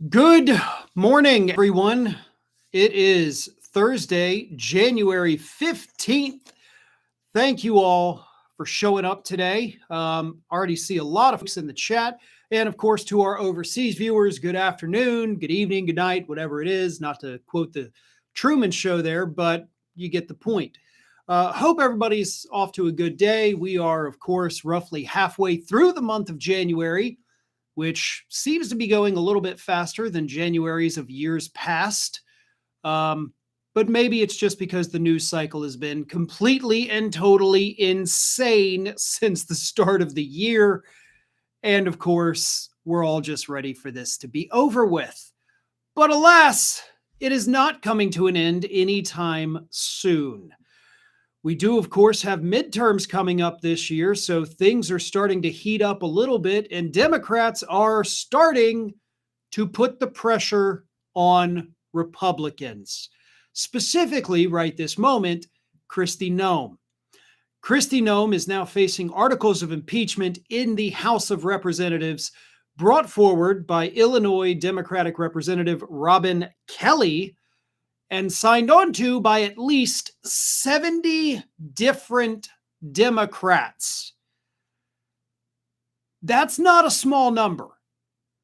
Good morning, everyone. It is Thursday, January 15th. Thank you all for showing up today. Already see a lot of folks in the chat. And of course, to our overseas viewers, good afternoon, good evening, good night, whatever it is. Not to quote the Truman Show there, but you get the point. Hope everybody's off to a good day. We are, of course, roughly halfway through the month of January, which seems to be going a little bit faster than Januaries of years past. But maybe it's just because the news cycle has been completely and totally insane since the start of the year. And of course, we're all just ready for this to be over with. But alas, it is not coming to an end anytime soon. We do, of course, have midterms coming up this year, so things are starting to heat up a little bit, and Democrats are starting to put the pressure on Republicans. Specifically, right this moment, Kristi Noem. Kristi Noem is now facing articles of impeachment in the House of Representatives brought forward by Illinois Democratic Representative Robin Kelly and signed on to by at least 70 different Democrats. That's not a small number.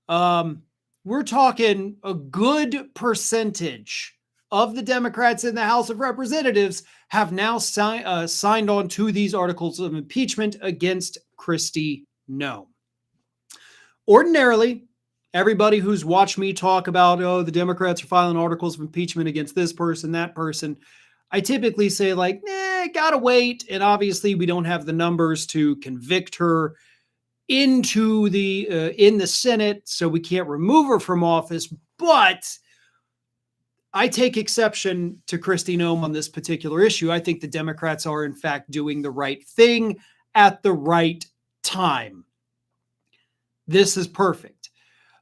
We're talking a good percentage of the Democrats in the House of Representatives have now signed on to these articles of impeachment against Kristi Noem. Ordinarily, everybody who's watched me talk about, oh, the Democrats are filing articles of impeachment against this person, that person, I typically say like, gotta wait. And obviously we don't have the numbers to convict her in the Senate, so we can't remove her from office. But I take exception to Kristi Noem on this particular issue. I think the Democrats are in fact doing the right thing at the right time. This is perfect.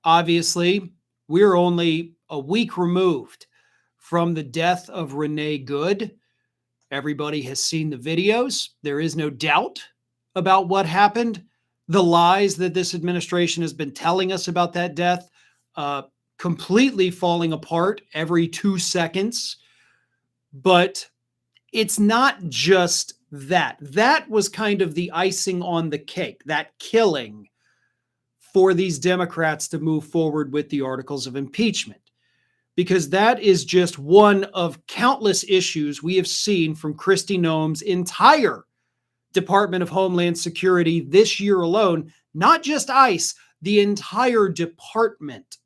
Obviously, we're only a week removed from the death of Renee Good. Everybody has seen the videos. There is no doubt about what happened. The lies that this administration has been telling us about that death, completely falling apart every 2 seconds. But it's not just that. That was kind of the icing on the cake, that killing, for these Democrats to move forward with the articles of impeachment, because that is just one of countless issues we have seen from Kristi Noem's entire Department of Homeland Security this year alone, not just ICE, the entire department.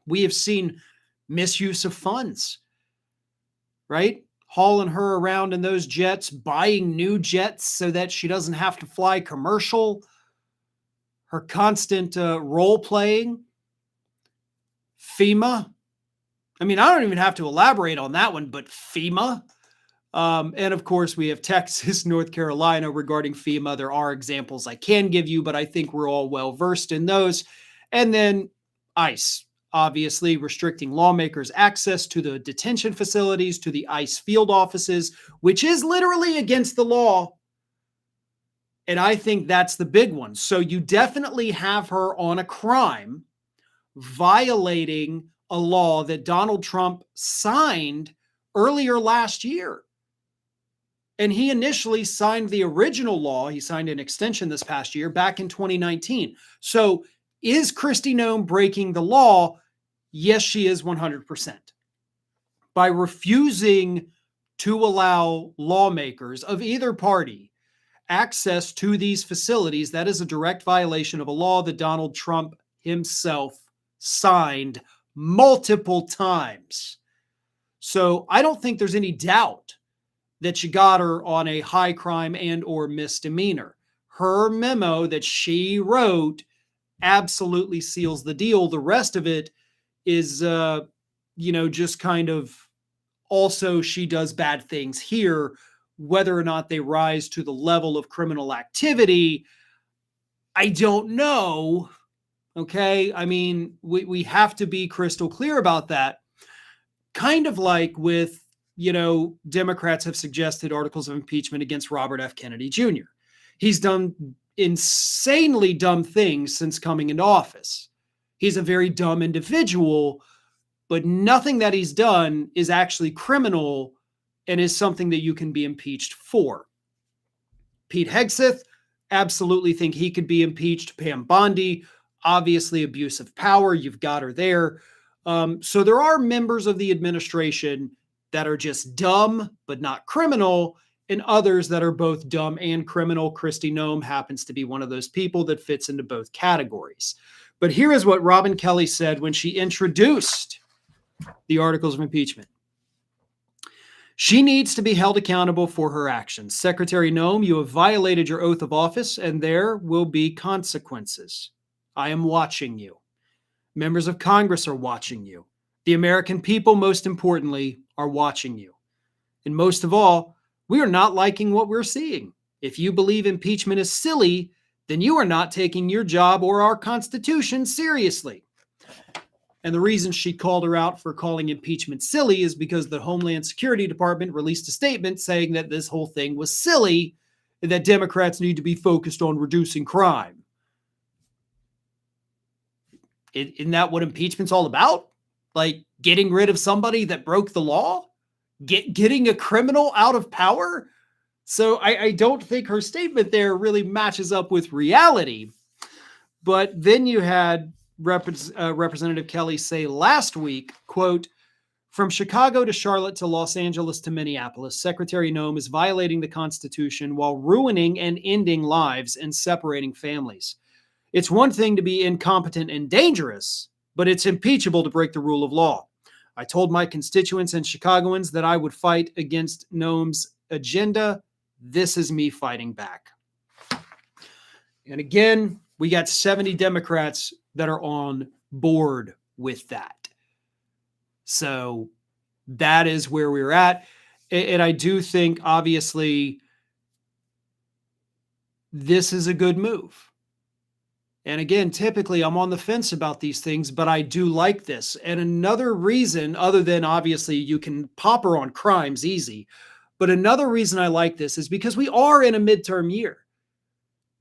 We have seen misuse of funds, right? Hauling her around in those jets, buying new jets so that she doesn't have to fly commercial. Her constant role playing, FEMA. I mean, I don't even have to elaborate on that one, but FEMA. And of course, we have Texas, North Carolina regarding FEMA. There are examples I can give you, but I think we're all well versed in those. And then ICE, obviously restricting lawmakers' access to the detention facilities, to the ICE field offices, which is literally against the law. And I think that's the big one. So you definitely have her on a crime, violating a law that Donald Trump signed earlier last year. And he initially signed the original law. He signed an extension this past year back in 2019. So is Kristi Noem breaking the law? Yes, she is 100%. By refusing to allow lawmakers of either party access to these facilities, that is a direct violation of a law that Donald Trump himself signed multiple times. So I don't think there's any doubt that you got her on a high crime and or misdemeanor. Her memo that she wrote absolutely seals the deal. The rest of it is, just kind of also she does bad things here. Whether or not they rise to the level of criminal activity, I don't know. Okay. I mean, we have to be crystal clear about that. Kind of like with, Democrats have suggested articles of impeachment against Robert F. Kennedy Jr. He's done insanely dumb things since coming into office. He's a very dumb individual, but nothing that he's done is actually criminal and is something that you can be impeached for. Pete Hegseth, absolutely think he could be impeached. Pam Bondi, obviously abuse of power. You've got her there. So there are members of the administration that are just dumb, but not criminal, and others that are both dumb and criminal. Kristi Noem happens to be one of those people that fits into both categories. But here is what Robin Kelly said when she introduced the articles of impeachment. She needs to be held accountable for her actions. Secretary Gnome, you have violated your oath of office, and there will be consequences. I am watching you. Members of Congress are watching you. The American people, most importantly, are watching you. And most of all, we are not liking what we're seeing. If you believe impeachment is silly, then you are not taking your job or our Constitution seriously. And the reason she called her out for calling impeachment silly is because the Homeland Security Department released a statement saying that this whole thing was silly and that Democrats need to be focused on reducing crime. Isn't that what impeachment's all about? Like getting rid of somebody that broke the law? Getting a criminal out of power? So I don't think her statement there really matches up with reality. But then you had Representative Kelly say last week, quote, from Chicago to Charlotte to Los Angeles to Minneapolis, Secretary Noem is violating the Constitution while ruining and ending lives and separating families. It's one thing to be incompetent and dangerous, but it's impeachable to break the rule of law. I told my constituents and Chicagoans that I would fight against Noem's agenda. This is me fighting back. And again, we got 70 Democrats that are on board with that. So that is where we're at. And I do think, obviously, this is a good move. And again, typically I'm on the fence about these things, but I do like this. And another reason, other than obviously you can pop her on crimes easy, but another reason I like this is because we are in a midterm year.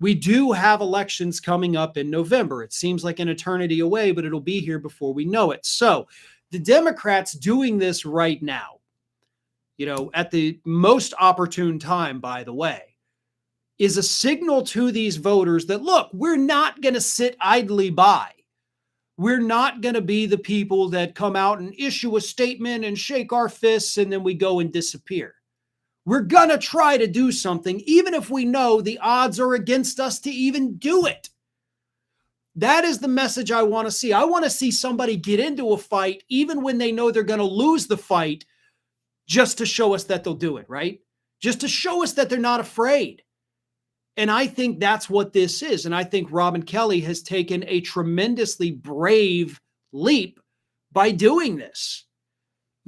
We do have elections coming up in November. It seems like an eternity away, but it'll be here before we know it. So the Democrats doing this right now, at the most opportune time, by the way, is a signal to these voters that, look, we're not going to sit idly by. We're not going to be the people that come out and issue a statement and shake our fists and then we go and disappear. We're going to try to do something, even if we know the odds are against us to even do it. That is the message I want to see. I want to see somebody get into a fight, even when they know they're going to lose the fight, just to show us that they'll do it, right? Just to show us that they're not afraid. And I think that's what this is. And I think Robin Kelly has taken a tremendously brave leap by doing this.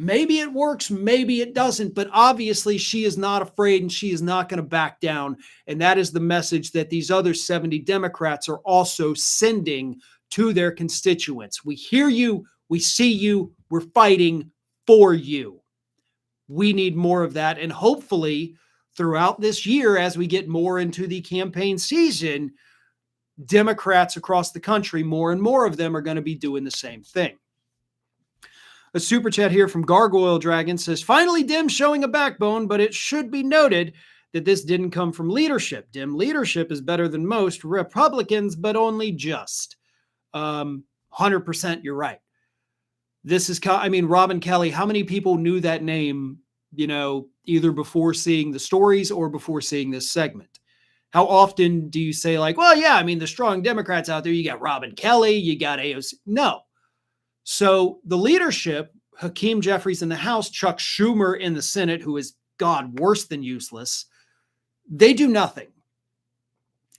Maybe it works, maybe it doesn't, but obviously she is not afraid and she is not going to back down. And that is the message that these other 70 Democrats are also sending to their constituents. We hear you, we see you, we're fighting for you. We need more of that. And hopefully throughout this year, as we get more into the campaign season, Democrats across the country, more and more of them are going to be doing the same thing. A super chat here from Gargoyle Dragon says, finally Dem showing a backbone, but it should be noted that this didn't come from leadership. Dem leadership is better than most Republicans, but only just. 100% you're right. This is, Robin Kelly, how many people knew that name, either before seeing the stories or before seeing this segment? How often do you say like, well, yeah, the strong Democrats out there, you got Robin Kelly, you got AOC. No. So the leadership, Hakeem Jeffries in the House, Chuck Schumer in the Senate, who is, God, worse than useless, they do nothing.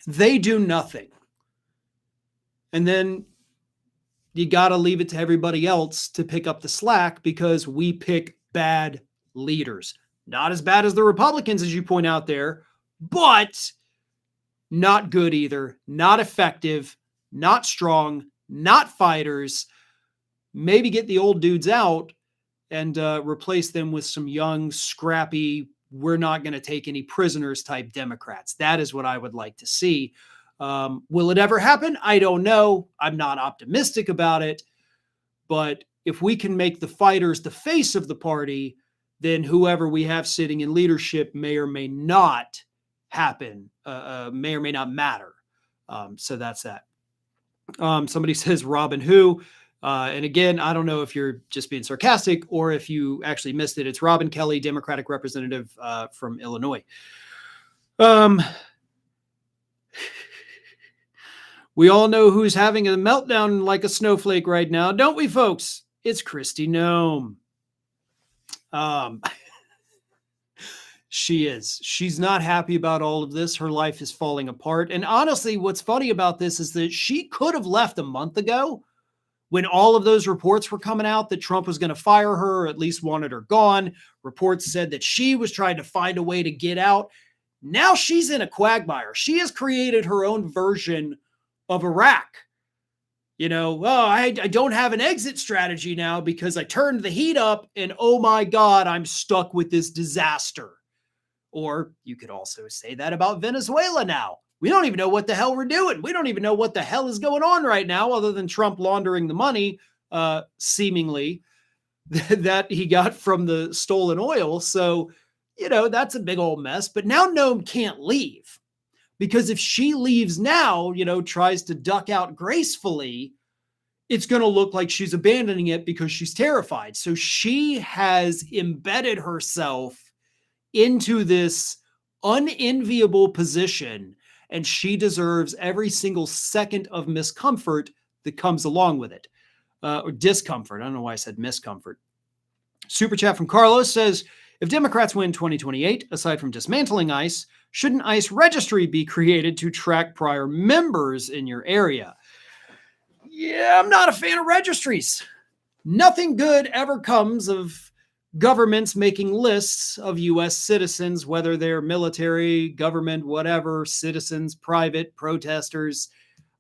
They do nothing. And then you got to leave it to everybody else to pick up the slack because we pick bad leaders. Not as bad as the Republicans, as you point out there, but not good either, not effective, not strong, not fighters. Maybe get the old dudes out and replace them with some young, scrappy, we're not going to take any prisoners type Democrats. That is what I would like to see. Will it ever happen? I don't know. I'm not optimistic about it. But if we can make the fighters the face of the party, then whoever we have sitting in leadership may or may not happen, may or may not matter. So that's that. Somebody says Robin who? And again, I don't know if you're just being sarcastic or if you actually missed it. It's Robin Kelly, Democratic representative from Illinois. We all know who's having a meltdown like a snowflake right now, don't we, folks? It's Kristi Noem. She is. She's not happy about all of this. Her life is falling apart. And honestly, what's funny about this is that she could have left a month ago when all of those reports were coming out that Trump was going to fire her, or at least wanted her gone. Reports said that she was trying to find a way to get out. Now she's in a quagmire. She has created her own version of Iraq. I don't have an exit strategy now because I turned the heat up and oh my God, I'm stuck with this disaster. Or you could also say that about Venezuela now. We don't even know what the hell we're doing. We don't even know what the hell is going on right now other than Trump laundering the money, seemingly, that he got from the stolen oil. So, that's a big old mess. But now Gnome can't leave because if she leaves now, tries to duck out gracefully, it's going to look like she's abandoning it because she's terrified. So she has embedded herself into this unenviable position, and she deserves every single second of miscomfort that comes along with it, or discomfort. I don't know why I said miscomfort. Super chat from Carlos says, if Democrats win 2028, aside from dismantling ICE, shouldn't ICE registry be created to track prior members in your area? Yeah, I'm not a fan of registries. Nothing good ever comes of governments making lists of U.S. citizens, whether they're military, government, whatever, citizens, private, protesters.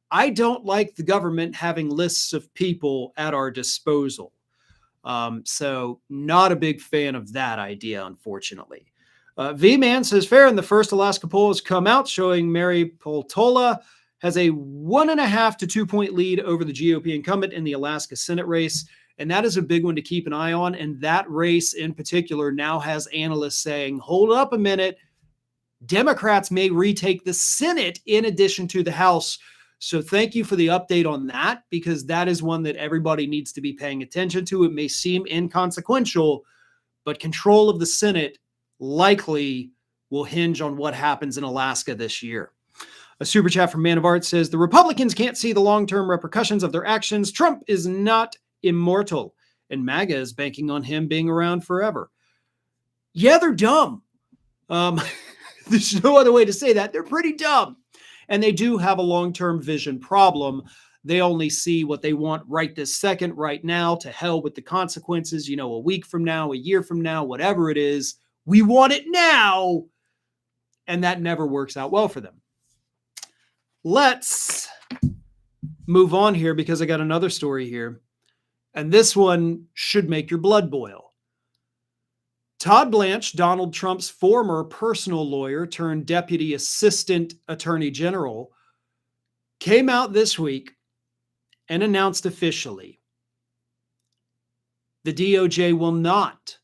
I don't like the government having lists of people at our disposal. So not a big fan of that idea, unfortunately. V-Man says, Farron, the first Alaska poll has come out showing Mary Peltola has a 1.5 to 2 point lead over the GOP incumbent in the Alaska Senate race. And that is a big one to keep an eye on. And that race in particular now has analysts saying, hold up a minute, Democrats may retake the Senate in addition to the House. So thank you for the update on that, because that is one that everybody needs to be paying attention to. It may seem inconsequential, but control of the Senate likely will hinge on what happens in Alaska this year. A super chat from Man of Art says, the Republicans can't see the long-term repercussions of their actions. Trump is not immortal, and MAGA is banking on him being around forever. Yeah, they're dumb. There's no other way to say that. They're pretty dumb. And they do have a long-term vision problem. They only see what they want right this second, right now. To hell with the consequences, a week from now, a year from now, whatever it is. We want it now. And that never works out well for them. Let's move on here because I got another story here. And this one should make your blood boil. Todd Blanche, Donald Trump's former personal lawyer turned deputy assistant attorney general, came out this week and announced officially the DOJ will not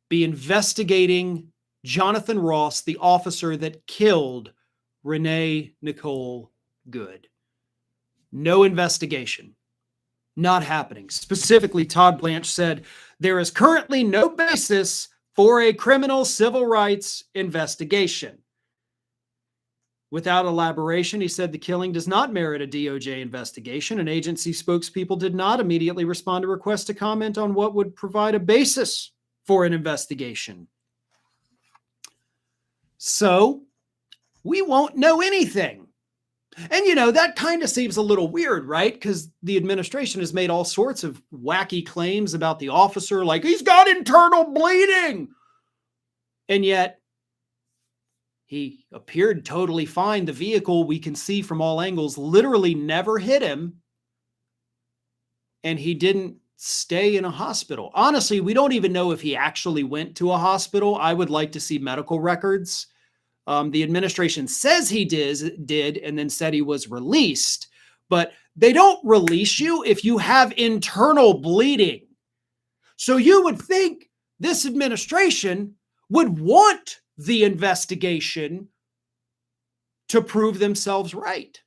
be investigating Jonathan Ross, the officer that killed Renee Nicole Good. No investigation. Not happening. Specifically, Todd Blanche said there is currently no basis for a criminal civil rights investigation. Without elaboration, he said the killing does not merit a DOJ investigation, and agency spokespeople did not immediately respond to requests to comment on what would provide a basis for an investigation. So, we won't know anything. And, that kind of seems a little weird, right? Because the administration has made all sorts of wacky claims about the officer, like he's got internal bleeding. And yet, he appeared totally fine. The vehicle, we can see from all angles, literally never hit him. And he didn't stay in a hospital. Honestly, we don't even know if he actually went to a hospital. I would like to see medical records. The administration says he did, and then said he was released. But they don't release you if you have internal bleeding. So you would think this administration would want the investigation to prove themselves right.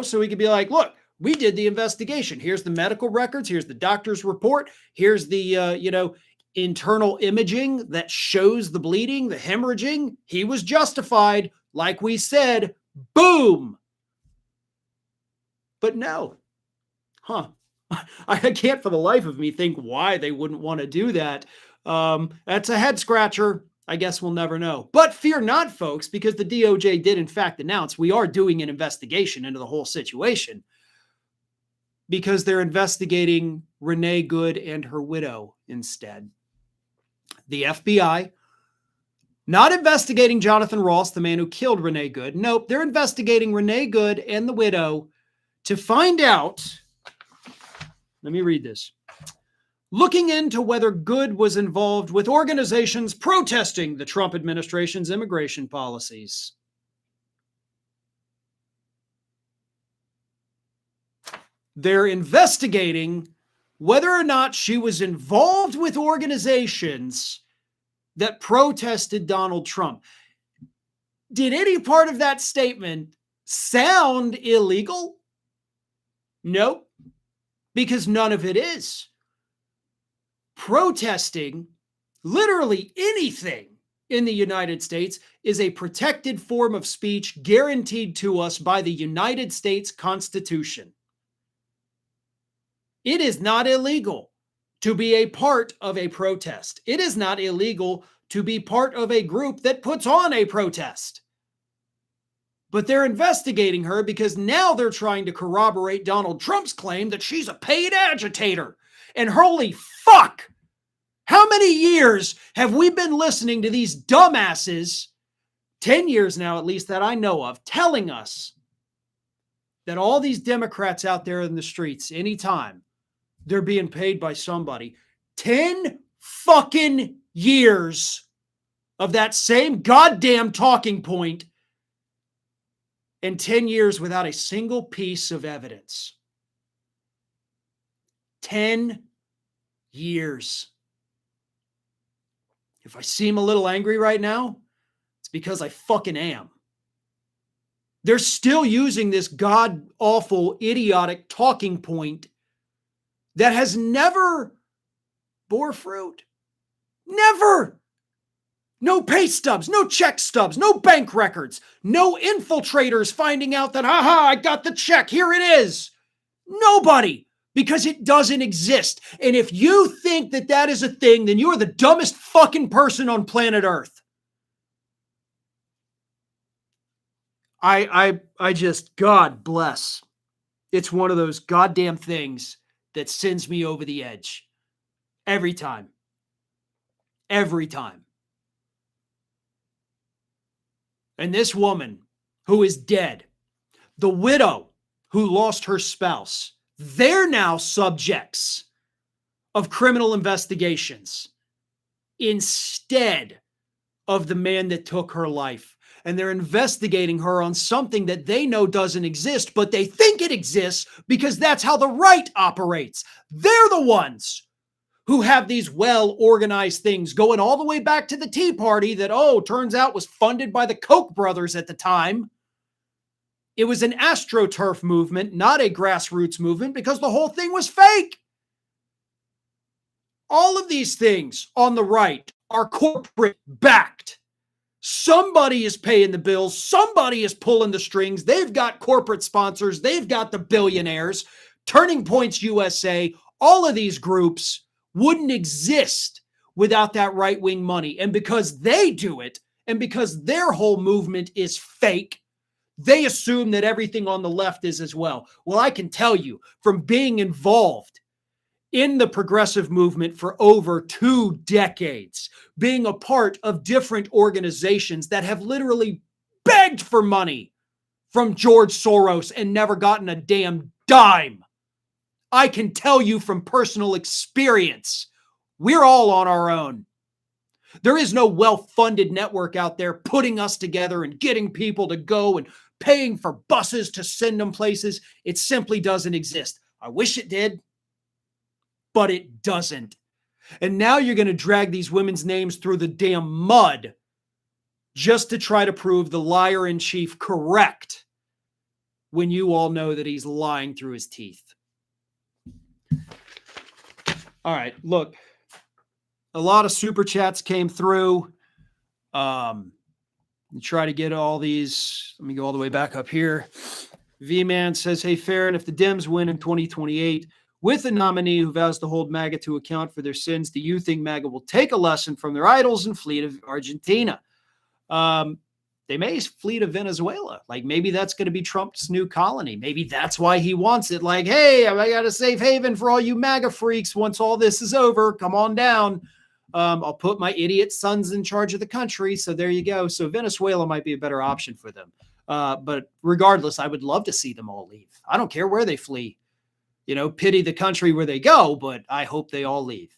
So we could be like, look, we did the investigation. Here's the medical records. Here's the doctor's report. Here's the, internal imaging that shows the bleeding, the hemorrhaging. He was justified. Like we said, boom. But no. I can't for the life of me think why they wouldn't want to do that. That's a head scratcher. I guess we'll never know. But fear not, folks, because the DOJ did in fact announce we are doing an investigation into the whole situation, because they're investigating Renee Good and her widow instead. The FBI, not investigating Jonathan Ross, the man who killed Renee Good. Nope, they're investigating Renee Good and the widow to find out. Let me read this. Looking into whether Good was involved with organizations protesting the Trump administration's immigration policies. They're investigating whether or not she was involved with organizations that protested Donald Trump. Did any part of that statement sound illegal? Nope, because none of it is. Protesting literally anything in the United States is a protected form of speech guaranteed to us by the United States Constitution. It is not illegal to be a part of a protest. It is not illegal to be part of a group that puts on a protest. But they're investigating her because now they're trying to corroborate Donald Trump's claim that she's a paid agitator. And holy fuck, how many years have we been listening to these dumbasses, 10 years now at least that I know of, telling us that all these Democrats out there in the streets, anytime they're being paid by somebody. 10 fucking years of that same goddamn talking point, and 10 years without a single piece of evidence. 10 years. If I seem a little angry right now, it's because I fucking am. They're still using this god-awful, idiotic talking point that has never bore fruit. Never. No pay stubs, no check stubs, no bank records, no infiltrators finding out that, I got the check, here it is. Nobody, because it doesn't exist. And if you think that that is a thing, then you are the dumbest fucking person on planet Earth. I just, God bless. It's one of those goddamn things that sends me over the edge. Every time. Every time. And this woman who is dead, the widow who lost her spouse, they're now subjects of criminal investigations instead of the man that took her life. And they're investigating her on something that they know doesn't exist, but they think it exists because that's how the right operates. They're the ones who have these well-organized things going all the way back to the Tea Party that, turns out was funded by the Koch brothers at the time. It was an AstroTurf movement, not a grassroots movement, because the whole thing was fake. All of these things on the right are corporate-backed. Somebody is paying the bills. Somebody is pulling the strings. They've got corporate sponsors. They've got the billionaires. Turning Points USA, all of these groups wouldn't exist without that right-wing money. And because they do it, and because their whole movement is fake, they assume that everything on the left is as well. Well, I can tell you from being involved in the progressive movement for over 2 decades, being a part of different organizations that have literally begged for money from George Soros and never gotten a damn dime. I can tell you from personal experience, we're all on our own. There is no well-funded network out there putting us together and getting people to go and paying for buses to send them places. It simply doesn't exist. I wish it did, but it doesn't. And now you're going to drag these women's names through the damn mud just to try to prove the liar in chief correct when you all know that he's lying through his teeth. All right, look, a lot of super chats came through. Try to get all these. Let me go all the way back up here. V-Man says, hey, Farron, if the Dems win in 2028 with a nominee who vows to hold MAGA to account for their sins, do you think MAGA will take a lesson from their idols and flee to Argentina? They may flee to Venezuela. Like, maybe that's going to be Trump's new colony. Maybe that's why he wants it. Like, hey, I got a safe haven for all you MAGA freaks. Once all this is over, come on down. I'll put my idiot sons in charge of the country. So there you go. So Venezuela might be a better option for them. But regardless, I would love to see them all leave. I don't care where they flee. You know, pity the country where they go, but I hope they all leave.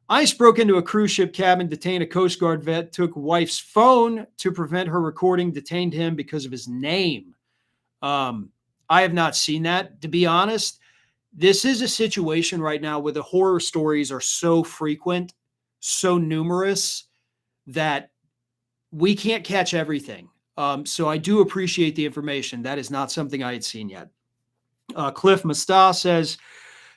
ICE broke into a cruise ship cabin, detained a Coast Guard vet, took wife's phone to prevent her recording, detained him because of his name. I have not seen that, to be honest. This is a situation right now where the horror stories are so frequent, so numerous, that we can't catch everything. So I do appreciate the information. That is not something I had seen yet. Cliff Mustah says,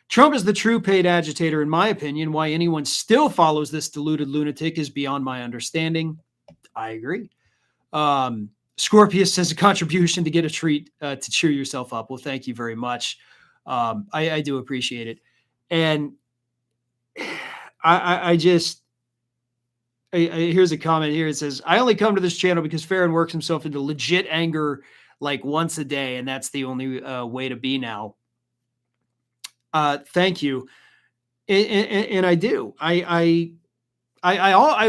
Trump is the true paid agitator, in my opinion. Why anyone still follows this deluded lunatic is beyond my understanding. I agree. Scorpius says a contribution to get a treat to cheer yourself up. Well, thank you very much. I do appreciate it. And here's a comment here. It says, I only come to this channel because Farron works himself into legit anger like once a day, and that's the only way to be now. Thank you. And I do. I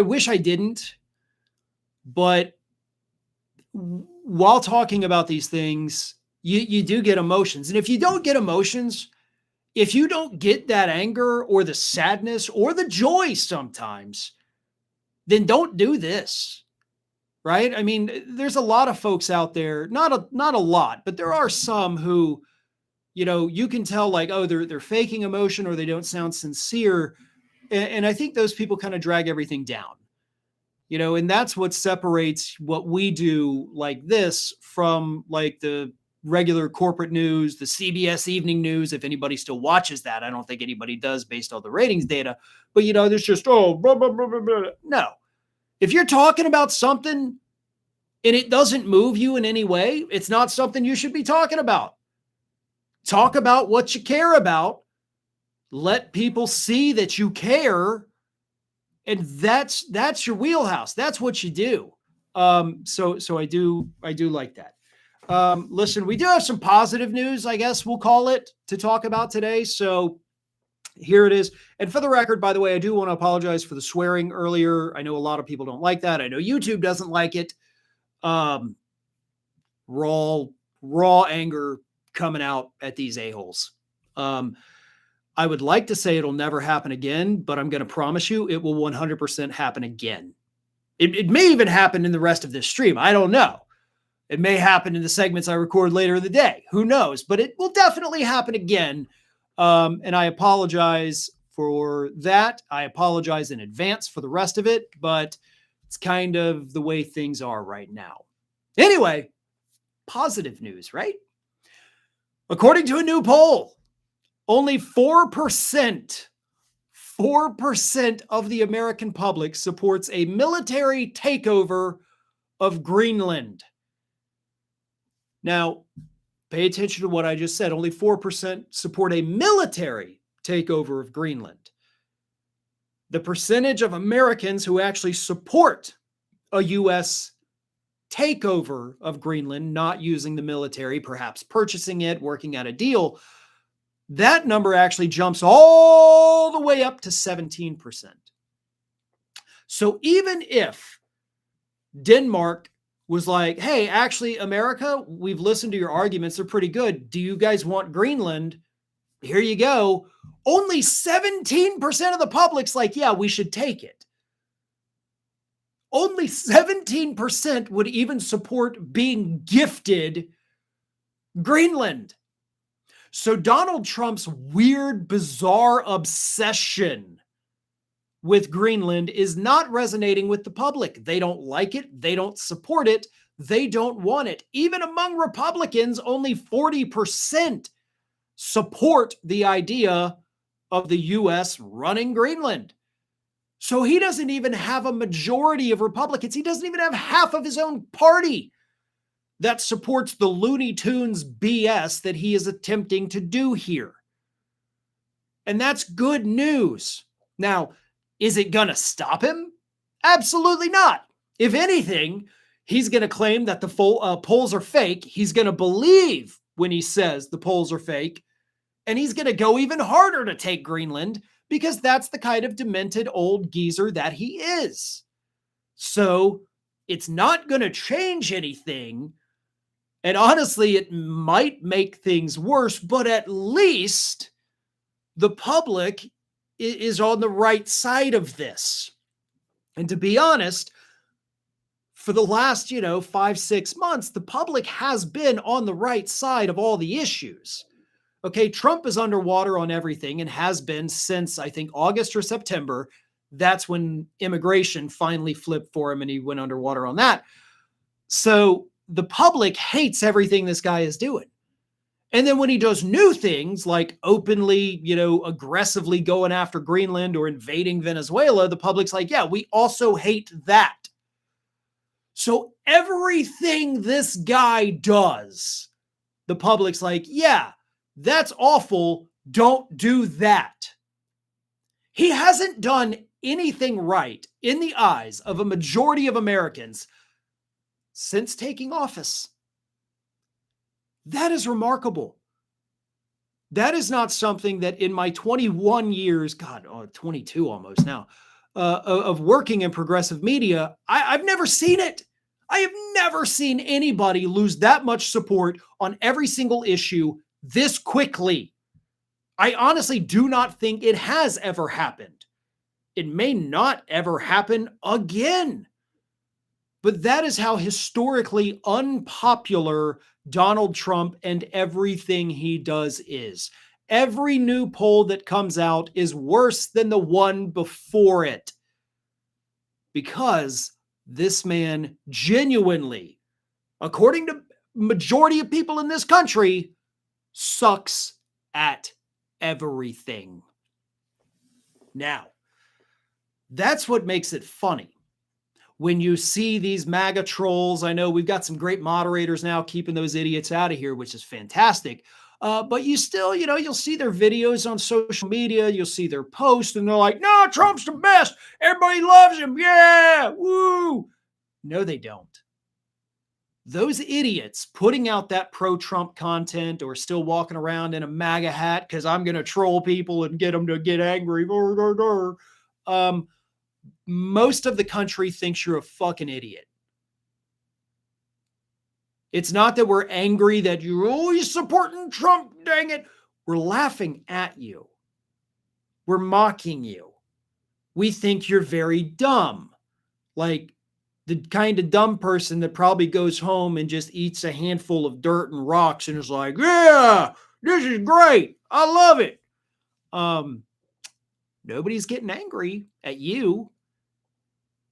wish I didn't, but while talking about these things, you do get emotions. And if you don't get emotions, if you don't get that anger or the sadness or the joy sometimes, then don't do this. Right? I mean, there's a lot of folks out there, not a lot, but there are some who, you know, you can tell like, oh, they're faking emotion or they don't sound sincere. And I think those people kind of drag everything down, you know, and that's what separates what we do like this from like the regular corporate news, the CBS evening news. If anybody still watches that, I don't think anybody does based on the ratings data, but you know, there's just, oh, blah, blah, blah, blah, blah. No, if you're talking about something and it doesn't move you in any way, it's not something you should be talking about. Talk about what you care about. Let people see that you care. And that's your wheelhouse. That's what you do. So I do like that. Listen, we do have some positive news, I guess we'll call it, to talk about today. So here it is. And for the record, by the way, I do want to apologize for the swearing earlier. I know a lot of people don't like that. I know YouTube doesn't like it. Raw anger coming out at these a-holes. I would like to say it'll never happen again, but I'm going to promise you it will 100% happen again. It may even happen in the rest of this stream. I don't know. It may happen in the segments I record later in the day. Who knows? But it will definitely happen again. And I apologize for that. I apologize in advance for the rest of it, but it's kind of the way things are right now. Anyway, positive news, right? According to a new poll, only 4% of the American public supports a military takeover of Greenland. Now, pay attention to what I just said. Only 4% support a military takeover of Greenland. The percentage of Americans who actually support a U.S. takeover of Greenland, not using the military, perhaps purchasing it, working out a deal, that number actually jumps all the way up to 17%. So even if Denmark was like, hey, actually, America, we've listened to your arguments. They're pretty good. Do you guys want Greenland? Here you go. Only 17% of the public's like, yeah, we should take it. only 17% would even support being gifted Greenland. So Donald Trump's weird, bizarre obsession with Greenland is not resonating with the public. They don't like it. They don't support it. They don't want it. Even among Republicans, only 40% support the idea of the U.S. running Greenland. So he doesn't even have a majority of Republicans. He doesn't even have half of his own party that supports the Looney Tunes BS that he is attempting to do here. And that's good news. Now, is it going to stop him? Absolutely not. If anything, he's going to claim that the polls are fake. He's going to believe when he says the polls are fake. And he's going to go even harder to take Greenland because that's the kind of demented old geezer that he is. So it's not going to change anything. And honestly, it might make things worse, but at least the public is on the right side of this. And to be honest, for the last, 5-6 months, the public has been on the right side of all the issues. Okay, Trump is underwater on everything and has been since, I think, August or September. That's when immigration finally flipped for him and he went underwater on that. So the public hates everything this guy is doing. And then when he does new things like openly, aggressively going after Greenland or invading Venezuela, the public's like, yeah, we also hate that. So everything this guy does, the public's like, yeah, that's awful. Don't do that. He hasn't done anything right in the eyes of a majority of Americans since taking office. That is remarkable. That is not something that in my 21 years, 22 almost now, of working in progressive media, I've never seen it. I have never seen anybody lose that much support on every single issue this quickly. I honestly do not think it has ever happened. It may not ever happen again. But that is how historically unpopular Donald Trump and everything he does is. Every new poll that comes out is worse than the one before it. Because this man genuinely, according to majority of people in this country, sucks at everything. Now, that's what makes it funny. When you see these MAGA trolls, I know we've got some great moderators now keeping those idiots out of here, which is fantastic. But you still, you'll see their videos on social media. You'll see their posts and they're like, no, Trump's the best. Everybody loves him. Yeah. Woo. No, they don't. Those idiots putting out that pro-Trump content or still walking around in a MAGA hat because I'm going to troll people and get them to get angry. Most of the country thinks you're a fucking idiot. It's not that we're angry that you're always supporting Trump, dang it. We're laughing at you. We're mocking you. We think you're very dumb. Like the kind of dumb person that probably goes home and just eats a handful of dirt and rocks and is like, yeah, this is great. I love it. Nobody's getting angry at you.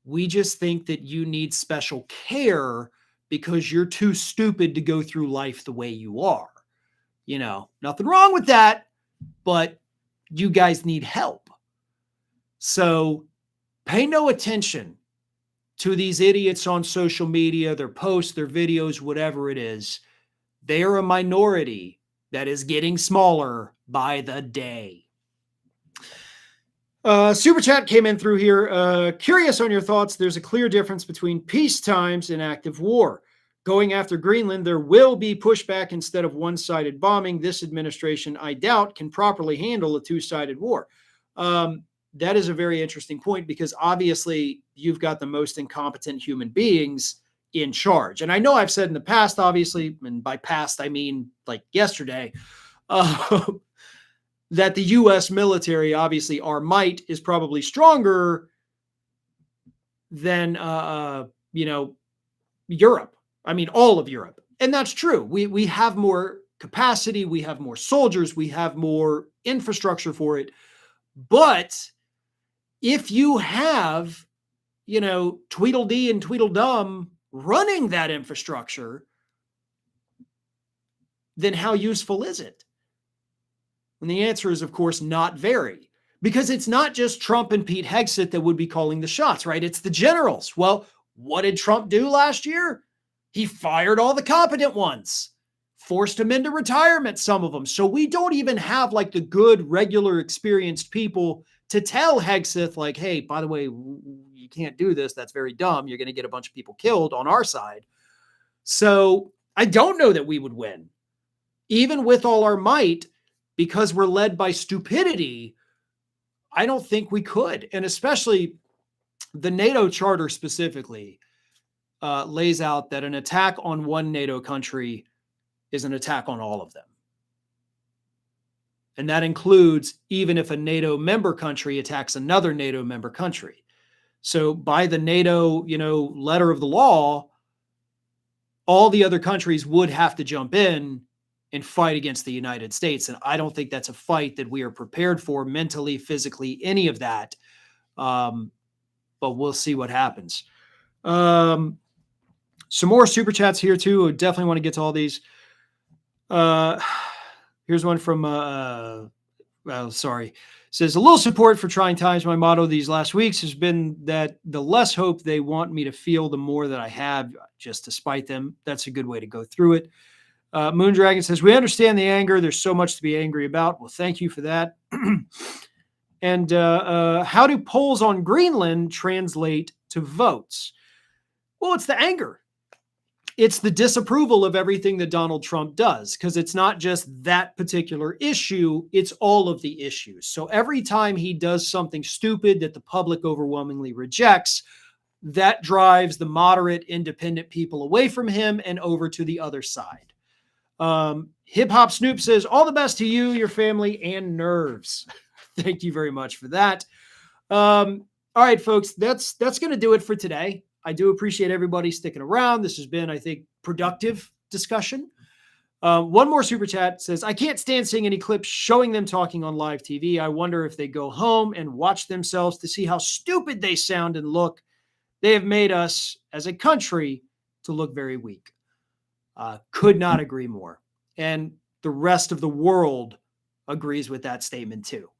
We just think that you need special care because you're too stupid to go through life the way you are. Nothing wrong with that, but you guys need help. So pay no attention to these idiots on social media, their posts, their videos, whatever it is. They are a minority that is getting smaller by the day. Super chat came in through here. Curious on your thoughts. There's a clear difference between peace times and active war. Going after Greenland, there will be pushback instead of one-sided bombing. This administration, I doubt, can properly handle a two-sided war. That is a very interesting point because obviously you've got the most incompetent human beings in charge. And I know I've said in the past, obviously, and by past, I mean like yesterday, that the U.S. military, obviously our might is probably stronger than, Europe. I mean, all of Europe. And that's true. We have more capacity. We have more soldiers. We have more infrastructure for it. But if you have, Tweedledee and Tweedledum running that infrastructure, then how useful is it? And the answer is, of course, not very, because it's not just Trump and Pete Hegseth that would be calling the shots, right? It's the generals. Well, what did Trump do last year? He fired all the competent ones, forced them into retirement, some of them. So we don't even have like the good, regular, experienced people to tell Hegseth, like, hey, by the way, you can't do this. That's very dumb. You're going to get a bunch of people killed on our side. So I don't know that we would win, even with all our might, because we're led by stupidity. I don't think we could. And especially the NATO charter specifically lays out that an attack on one NATO country is an attack on all of them. And that includes even if a NATO member country attacks another NATO member country. So by the NATO, letter of the law, all the other countries would have to jump in and fight against the United States. And I don't think that's a fight that we are prepared for mentally, physically, any of that. But we'll see what happens. Some more super chats here too. I definitely want to get to all these. Here's one from, says, a little support for trying times. My motto these last weeks has been that the less hope they want me to feel, the more that I have, just to spite them. That's a good way to go through it. Moondragon says, we understand the anger. There's so much to be angry about. Well, thank you for that. And how do polls on Greenland translate to votes? Well, it's the anger. It's the disapproval of everything that Donald Trump does, because it's not just that particular issue, it's all of the issues. So every time he does something stupid that the public overwhelmingly rejects, that drives the moderate, independent people away from him and over to the other side. Hip Hop Snoop says, all the best to you, your family, and nerves. Thank you very much for that. All right, folks, that's going to do it for today. I do appreciate everybody sticking around. This has been, I think, productive discussion. One more super chat says, I can't stand seeing any clips showing them talking on live TV. I wonder if they go home and watch themselves to see how stupid they sound and look. They have made us, as a country, to look very weak. Could not agree more. And the rest of the world agrees with that statement too.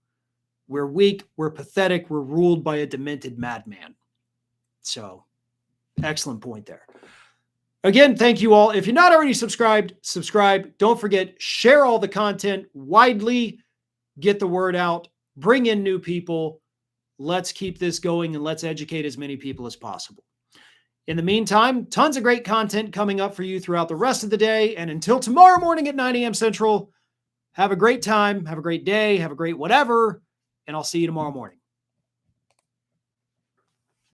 We're weak, we're pathetic, we're ruled by a demented madman. So, excellent point there. Again, thank you all. If you're not already subscribed, subscribe. Don't forget, share all the content widely, get the word out, bring in new people. Let's keep this going and let's educate as many people as possible. In the meantime, tons of great content coming up for you throughout the rest of the day. And until tomorrow morning at 9 a.m. Central, have a great time, have a great day, have a great whatever, and I'll see you tomorrow morning.